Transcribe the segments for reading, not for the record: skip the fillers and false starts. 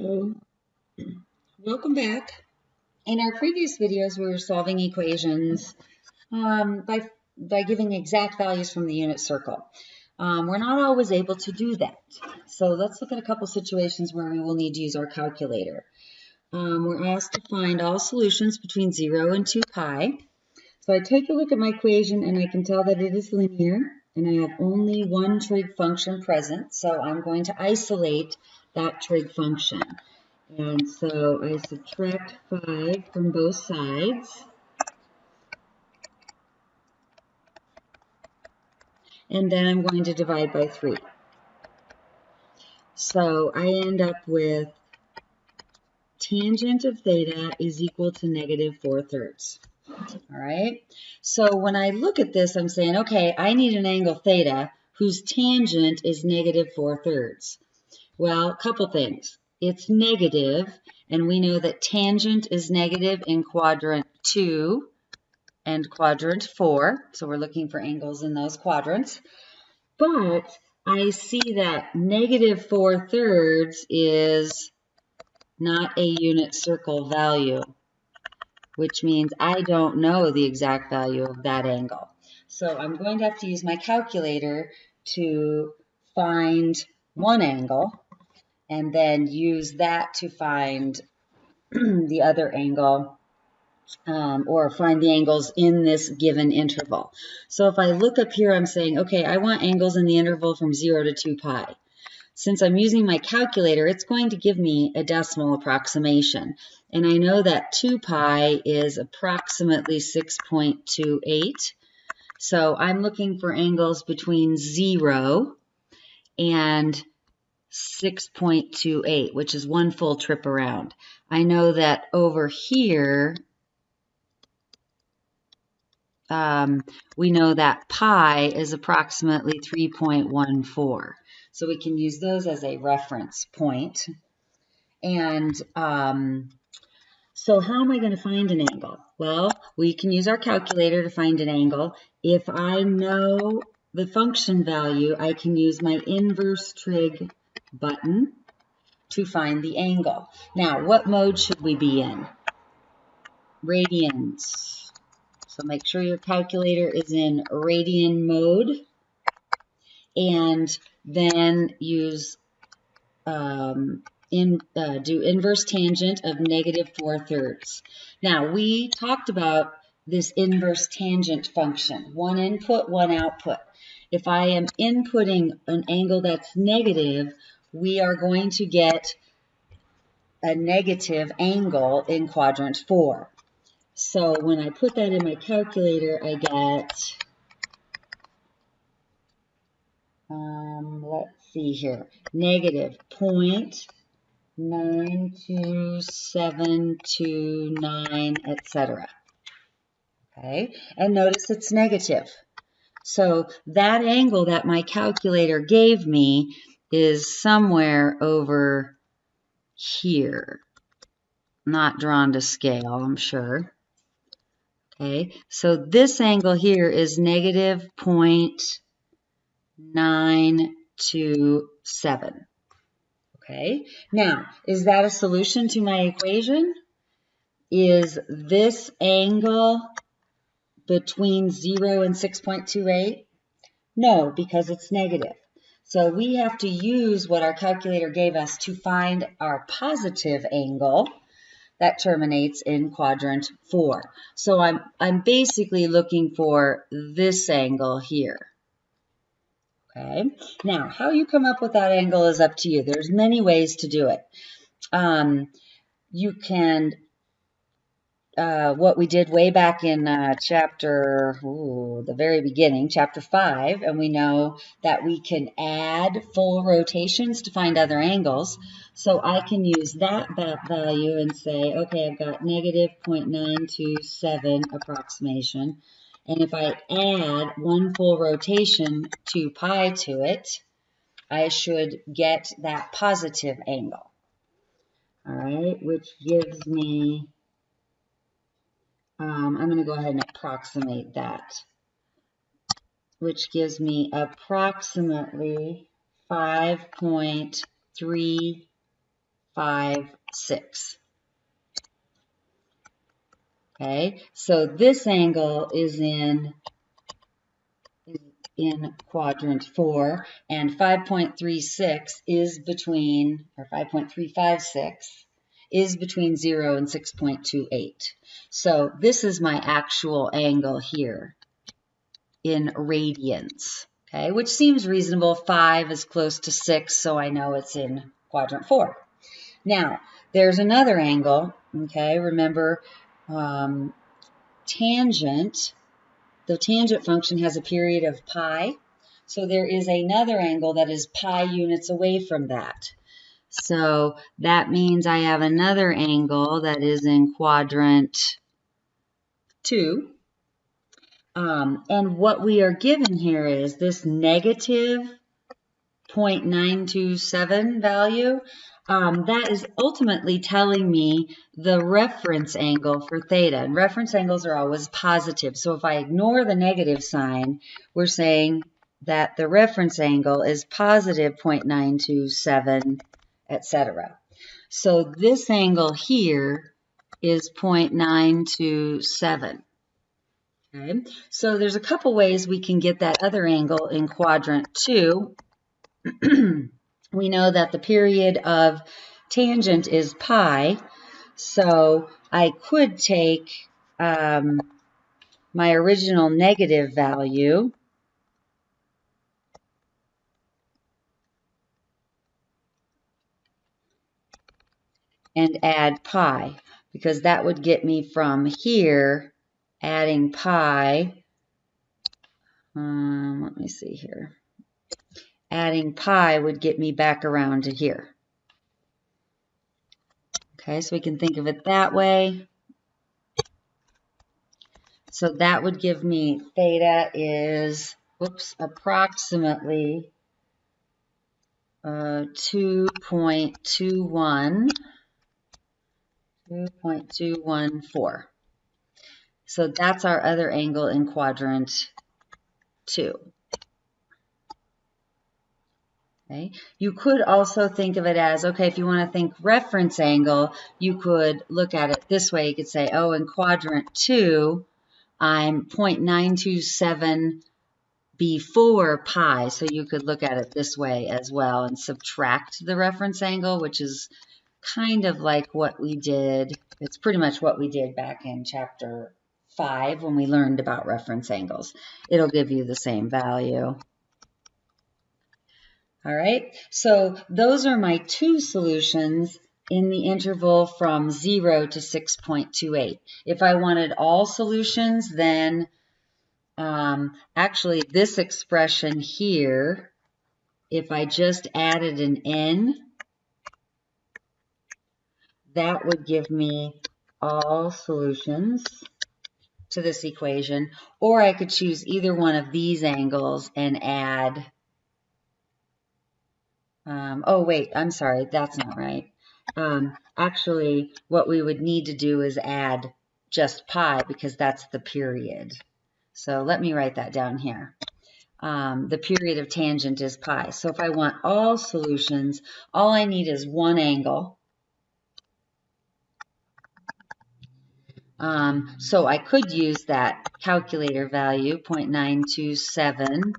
Hello, welcome back. In our previous videos, we were solving equations by giving exact values from the unit circle. We're not always able to do that. So let's look at a couple situations where we will need to use our calculator. We're asked to find all solutions between 0 and 2 pi. So I take a look at my equation and I can tell that it is linear and I have only one trig function present. So I'm going to isolate that trig function. And so I subtract 5 from both sides. And then I'm going to divide by 3. So I end up with tangent of theta is equal to -4/3. All right. So when I look at this, I'm saying, okay, I need an angle theta whose tangent is -4/3. Well, a couple things. It's negative, and we know that tangent is negative in quadrant 2 and quadrant 4. So we're looking for angles in those quadrants. But I see that -4/3 is not a unit circle value, which means I don't know the exact value of that angle. So I'm going to have to use my calculator to find one angle and then use that to find the other angle or find the angles in this given interval. So if I look up here, I'm saying, okay, I want angles in the interval from 0 to 2 pi. Since I'm using my calculator, it's going to give me a decimal approximation. And I know that 2 pi is approximately 6.28. So I'm looking for angles between 0 and 6.28, which is one full trip around. I know that over here, we know that pi is approximately 3.14. So we can use those as a reference point. And so how am I going to find an angle? Well, we can use our calculator to find an angle. If I know the function value, I can use my inverse trig button to find the angle. Now, what mode should we be in? Radians. So make sure your calculator is in radian mode, and then use do inverse tangent of -4/3. Now we talked about this inverse tangent function, one input, one output. If I am inputting an angle that's negative, we are going to get a negative angle in quadrant 4. So when I put that in my calculator, I get, let's see here, -0.92729, etc. Okay, and notice it's negative. So that angle that my calculator gave me is somewhere over here. Not drawn to scale, I'm sure. Okay, so this angle here is -0.927. Okay, now, is that a solution to my equation? Is this angle between 0 and 6.28? No, because it's negative. So we have to use what our calculator gave us to find our positive angle that terminates in quadrant 4. So I'm basically looking for this angle here. Okay. Now, how you come up with that angle is up to you. There's many ways to do it. You can, what we did way back in the very beginning, chapter 5, and we know that we can add full rotations to find other angles. So I can use that value and say, okay, I've got -0.927 approximation. And if I add one full rotation to pi to it, I should get that positive angle. All right, which gives me, I'm going to go ahead and approximate that, which gives me approximately 5.35 0.56. Okay, so this angle is in quadrant 4, and 5.36 is between, or 5.356 is between 0 and 6.28. So this is my actual angle here in radians, okay, which seems reasonable. 5 is close to 6, so I know it's in quadrant 4. Now, there's another angle, okay, remember tangent. The tangent function has a period of pi, so there is another angle that is pi units away from that. So that means I have another angle that is in quadrant 2. And what we are given here is this negative 0.927 value. That is ultimately telling me the reference angle for theta. And reference angles are always positive. So if I ignore the negative sign, we're saying that the reference angle is positive 0.927, etc. So this angle here is 0.927. Okay, so there's a couple ways we can get that other angle in quadrant 2. We know that the period of tangent is pi, so I could take my original negative value and add pi, because that would get me from here, adding pi, let me see here, adding pi would get me back around to here. Okay, so we can think of it that way. So that would give me theta is, approximately 2.214. So that's our other angle in quadrant 2. Okay. You could also think of it as, okay, if you want to think reference angle, you could look at it this way. You could say, oh, in quadrant 2, I'm 0.927 before pi. So you could look at it this way as well and subtract the reference angle, which is kind of like what we did. It's pretty much what we did back in chapter 5 when we learned about reference angles. It'll give you the same value. All right, so those are my two solutions in the interval from 0 to 6.28. If I wanted all solutions, then actually this expression here, if I just added an n, that would give me all solutions to this equation, or I could choose either one of these angles and add, oh wait, I'm sorry, that's not right. Actually, what we would need to do is add just pi, because that's the period. So let me write that down here. The period of tangent is pi. So if I want all solutions, all I need is one angle. So I could use that calculator value, 0.927,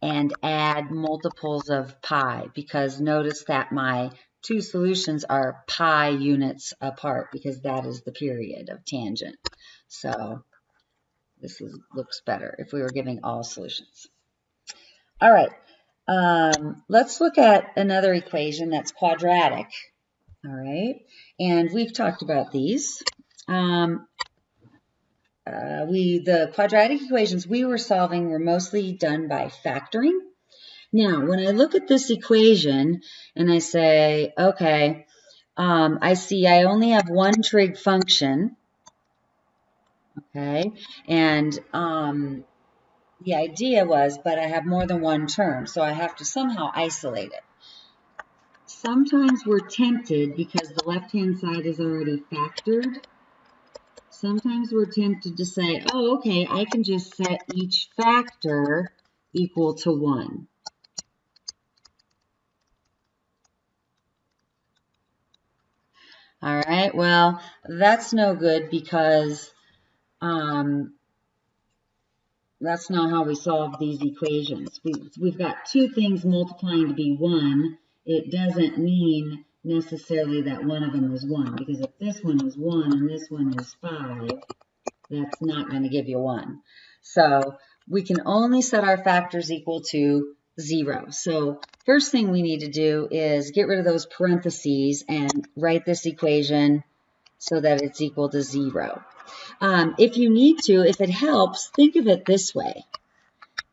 and add multiples of pi, because notice that my two solutions are pi units apart, because that is the period of tangent. So this looks better if we were giving all solutions. All right, let's look at another equation that's quadratic. All right, and we've talked about these. The quadratic equations we were solving were mostly done by factoring. Now, when I look at this equation and I say, okay, I see I only have one trig function, okay, and the idea was, but I have more than one term, so I have to somehow isolate it. Sometimes we're tempted, because the left-hand side is already factored, sometimes we're tempted to say, oh, okay, I can just set each factor equal to 1. All right, well, that's no good because that's not how we solve these equations. We've got two things multiplying to be 1. It doesn't mean necessarily that one of them is 1, because if this one is 1 and this one is 5, that's not going to give you 1. So we can only set our factors equal to 0. So first thing we need to do is get rid of those parentheses and write this equation so that it's equal to 0. If you need to, if it helps, think of it this way.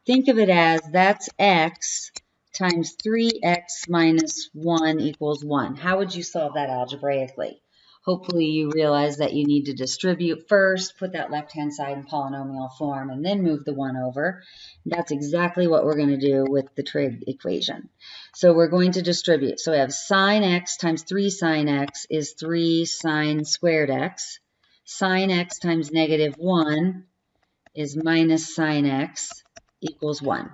Think of it as that's x times 3x minus 1 equals 1. How would you solve that algebraically? Hopefully you realize that you need to distribute first, put that left-hand side in polynomial form, and then move the 1 over. That's exactly what we're going to do with the trig equation. So we're going to distribute. So we have sine x times 3 sine x is 3 sine squared x. Sine x times negative 1 is minus sine x equals 1.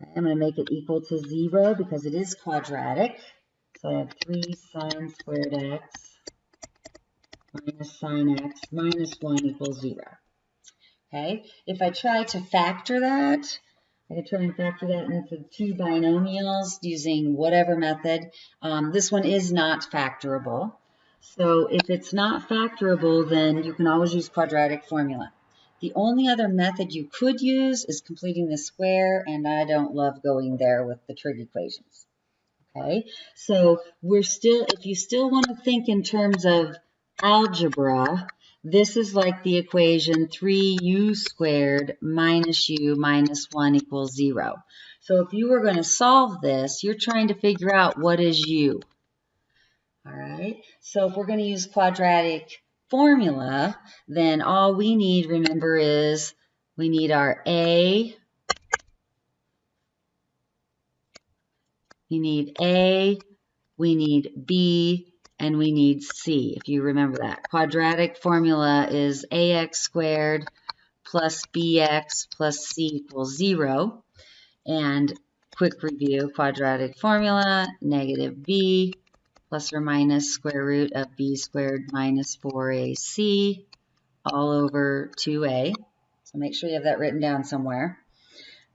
I'm going to make it equal to 0 because it is quadratic. So I have 3 sine squared x minus sine x minus 1 equals 0. Okay, if I try to factor that, I could try and factor that into two binomials using whatever method. This one is not factorable. So if it's not factorable, then you can always use quadratic formula. The only other method you could use is completing the square, and I don't love going there with the trig equations. Okay, so if you still want to think in terms of algebra, this is like the equation 3u squared minus u minus 1 equals 0. So if you were going to solve this, you're trying to figure out what is u. All right, so if we're going to use quadratic formula, then all we need, remember, is we need our a, we need b, and we need c. If you remember that. Quadratic formula is ax squared plus bx plus c equals 0. And quick review, quadratic formula, negative b plus or minus square root of b squared minus 4ac all over 2a. So make sure you have that written down somewhere.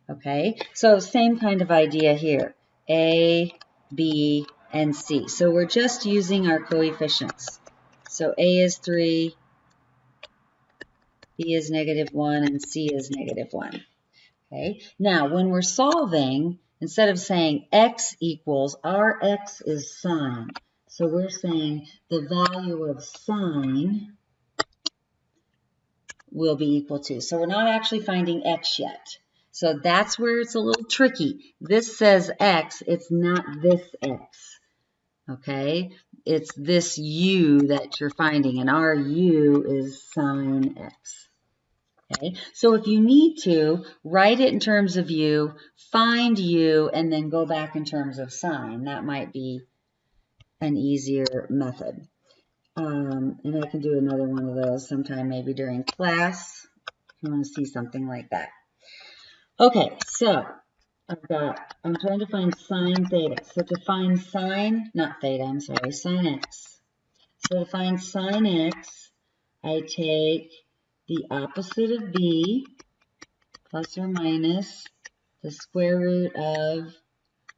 Okay, so same kind of idea here. A, B, and C. So we're just using our coefficients. So A is 3, B is negative 1, and C is negative 1. Okay, now when we're solving, instead of saying x equals, our x is sine. So we're saying the value of sine will be equal to. So we're not actually finding x yet. So that's where it's a little tricky. This says x, it's not this x. Okay, it's this u that you're finding, and our u is sine x. Okay, so if you need to, write it in terms of u, find u, and then go back in terms of sine. That might be an easier method. And I can do another one of those sometime maybe during class if you want to see something like that. Okay, so I'm trying to find sine theta. So to find sine, not theta, I'm sorry, sine x. So to find sine x, I take the opposite of b plus or minus the square root of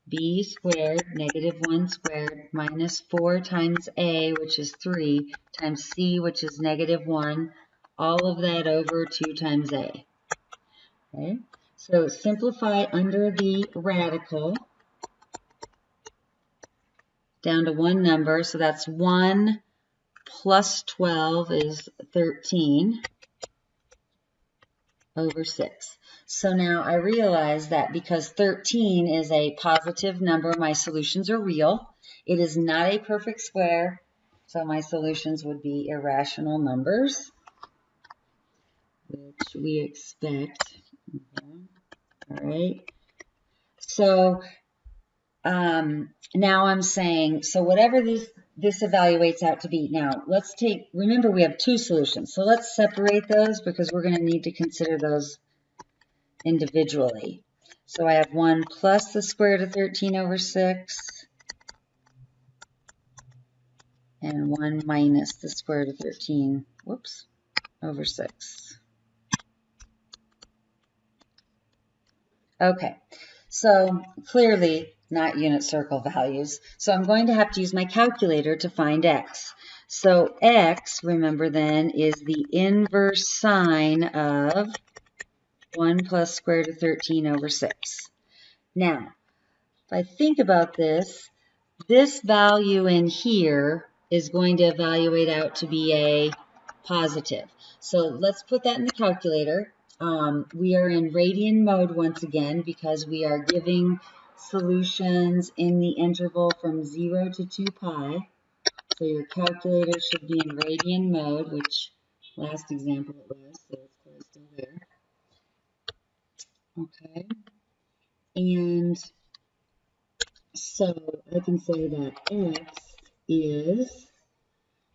b squared, negative 1 squared, minus 4 times a, which is 3, times c, which is negative 1, all of that over 2 times a. Okay, so simplify under the radical down to one number. So that's 1 plus 12 is 13 over 6. So now I realize that because 13 is a positive number, my solutions are real. It is not a perfect square, so my solutions would be irrational numbers, which we expect. Okay. All right. So now I'm saying, so whatever this evaluates out to be. Now, remember we have two solutions. So let's separate those because we're going to need to consider those individually. So I have 1 plus the square root of 13 over 6. and 1 minus the square root of 13, whoops, over 6. Okay, so clearly not unit circle values. So I'm going to have to use my calculator to find x. So x, remember then, is the inverse sine of 1 plus square root of 13 over 6. Now, if I think about this value in here is going to evaluate out to be a positive. So let's put that in the calculator. We are in radian mode once again because we are giving solutions in the interval from 0 to 2 pi. So your calculator should be in radian mode, which last example it was, so it's probably still there. Okay. And so I can say that x is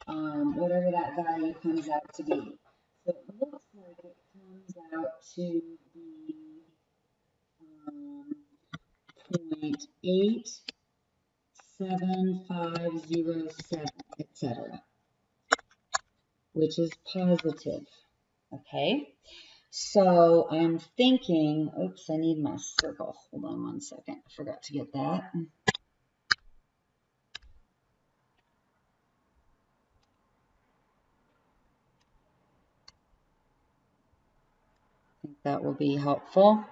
whatever that value comes out to be. So it looks like it comes out to be 0.87507, etc., which is positive. Okay, so I'm thinking, oops, I need my circle. Hold on 1 second. I forgot to get that. I think that will be helpful.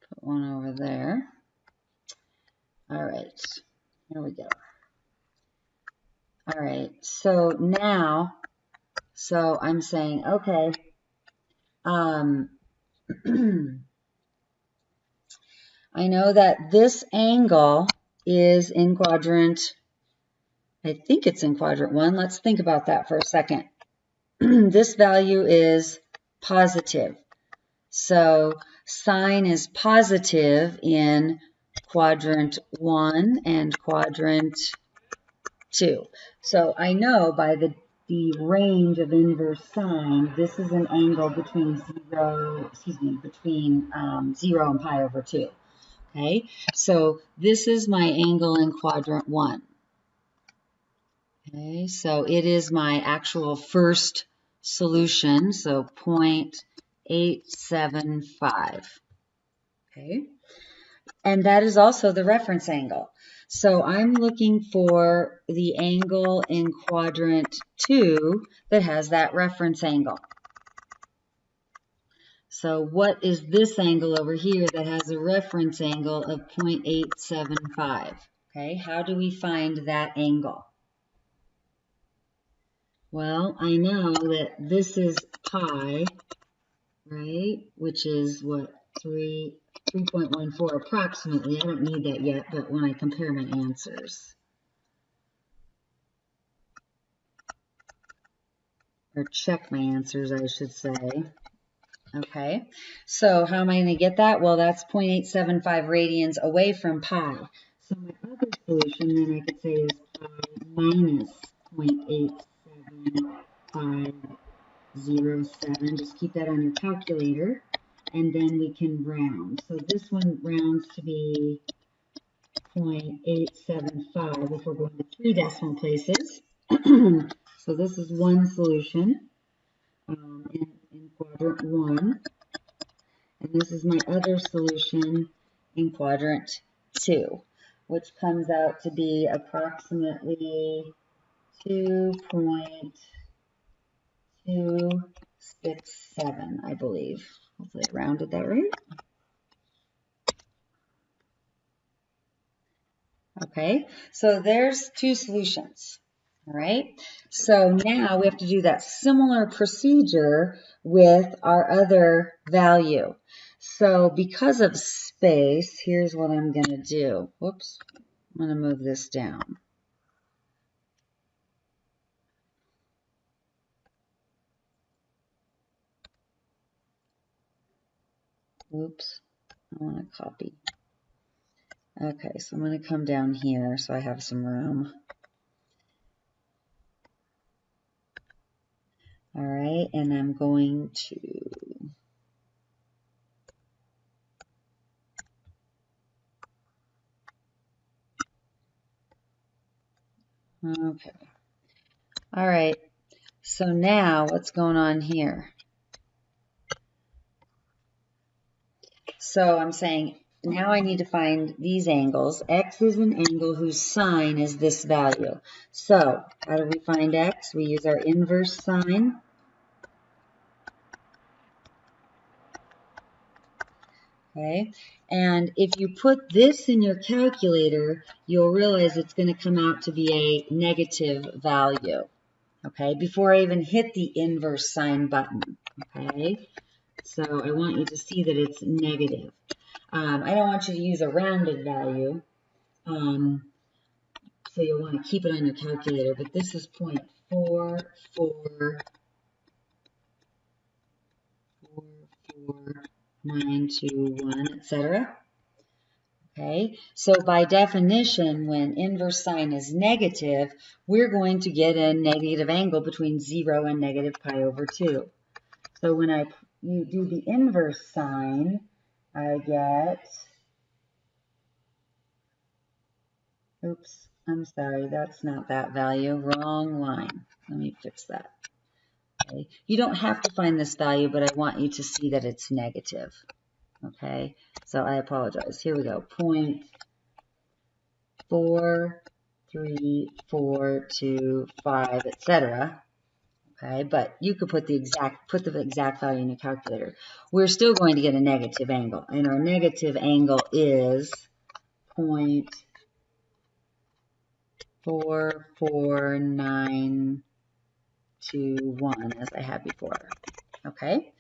Put one over there. All right, here we go. All right, so now, I'm saying, okay, I know that this angle is in quadrant, I think it's in quadrant 1. Let's think about that for a second. This value is positive. So sine is positive in quadrant 1 and quadrant 2. So I know by the range of inverse sine, this is an angle between 0 and pi over 2. Okay, so this is my angle in quadrant 1. Okay, so it is my actual first solution, so 0.875. Okay, and that is also the reference angle. So I'm looking for the angle in quadrant 2 that has that reference angle. So what is this angle over here that has a reference angle of 0.875? Okay, how do we find that angle? Well, I know that this is pi, right, which is what, 3.14 approximately. I don't need that yet, but when I compare my answers, or check my answers, I should say. Okay, so how am I going to get that? Well, that's 0.875 radians away from pi. So my other solution then I could say is pi minus 0.87507. Just keep that on your calculator, and then we can round. So this one rounds to be 0.875 if we're going to 3 decimal places. So this is one solution in quadrant 1. And this is my other solution in quadrant 2, which comes out to be approximately 2.267, I believe. Hopefully I rounded that right. Okay, so there's 2 solutions. All right, so now we have to do that similar procedure with our other value. So because of space, here's what I'm going to do. Whoops, I'm going to move this down. Oops, I want to copy. Okay, so I'm going to come down here so I have some room. All right, and I'm going to okay. All right, so now what's going on here? So I'm saying now I need to find these angles. X is an angle whose sine is this value. So how do we find X? We use our inverse sine. Okay, and if you put this in your calculator, you'll realize it's going to come out to be a negative value. Okay, before I even hit the inverse sine button. Okay, so I want you to see that it's negative. I don't want you to use a rounded value, so you'll want to keep it on your calculator, but this is 0.4444921, etc. Okay, so by definition, when inverse sine is negative, we're going to get a negative angle between 0 and negative pi over 2. So when you do the inverse sine, I get, oops, I'm sorry, that's not that value, wrong line. Let me fix that. Okay. You don't have to find this value, but I want you to see that it's negative. Okay, so I apologize. Here we go, 0.43425, etc. Okay, but you could put the exact value in your calculator. We're still going to get a negative angle, and our negative angle is 0.44921, as I had before. Okay,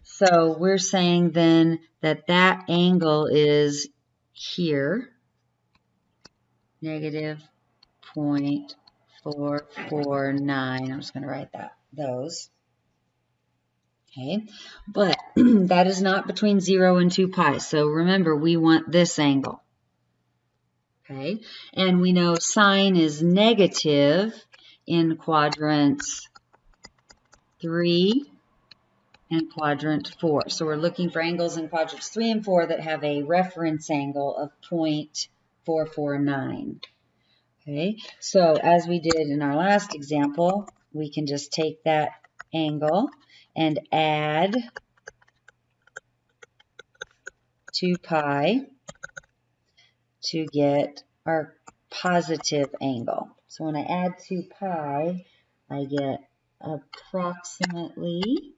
so we're saying then that that angle is here, negative 0.449. I'm just going to write those. Okay, but that is not between 0 and 2 pi. So remember, we want this angle. Okay, and we know sine is negative in quadrants 3 and quadrant 4. So we're looking for angles in quadrants 3 and 4 that have a reference angle of 0.449. Okay, so as we did in our last example, we can just take that angle and add 2 pi to get our positive angle. So when I add 2 pi, I get approximately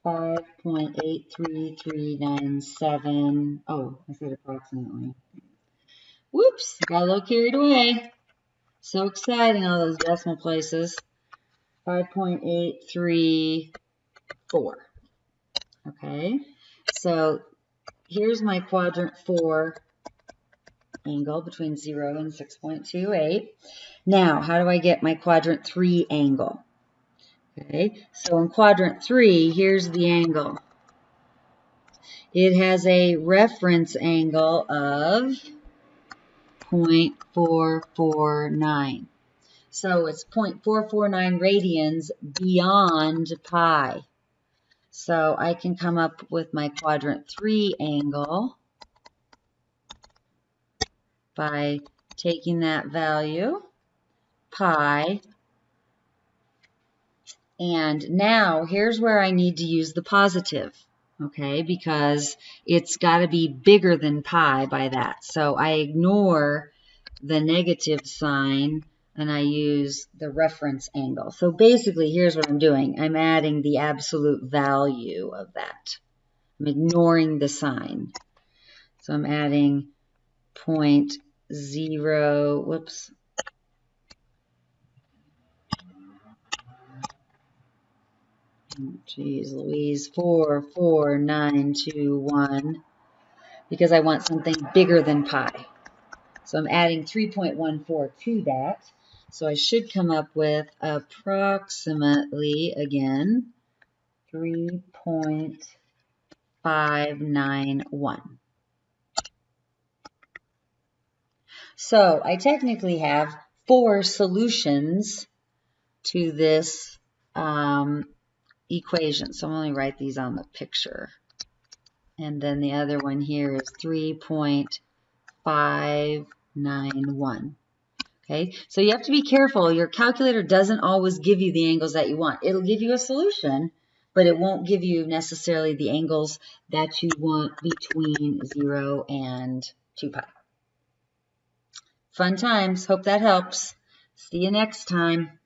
5.83397. Oh, I said approximately. Whoops, got a little carried away. So exciting, all those decimal places. 5.834. Okay, so here's my quadrant 4 angle between 0 and 6.28. Now, how do I get my quadrant 3 angle? Okay, so in quadrant 3, here's the angle. It has a reference angle of 0.449. So it's 0.449 radians beyond pi. So I can come up with my quadrant 3 angle by taking that value, pi, and now here's where I need to use the positive, okay, because it's got to be bigger than pi by that. So I ignore the negative sign and I use the reference angle. So basically, here's what I'm doing. I'm adding the absolute value of that. I'm ignoring the sign. So I'm adding 0.0, whoops. Geez Louise, 44921, because I want something bigger than pi. So I'm adding 3.14 to that. So I should come up with approximately, again, 3.591. So I technically have 4 solutions to this equation. So I'm going to write these on the picture. And then the other one here is 3.591. Okay, so you have to be careful. Your calculator doesn't always give you the angles that you want. It'll give you a solution, but it won't give you necessarily the angles that you want between 0 and 2 pi. Fun times. Hope that helps. See you next time.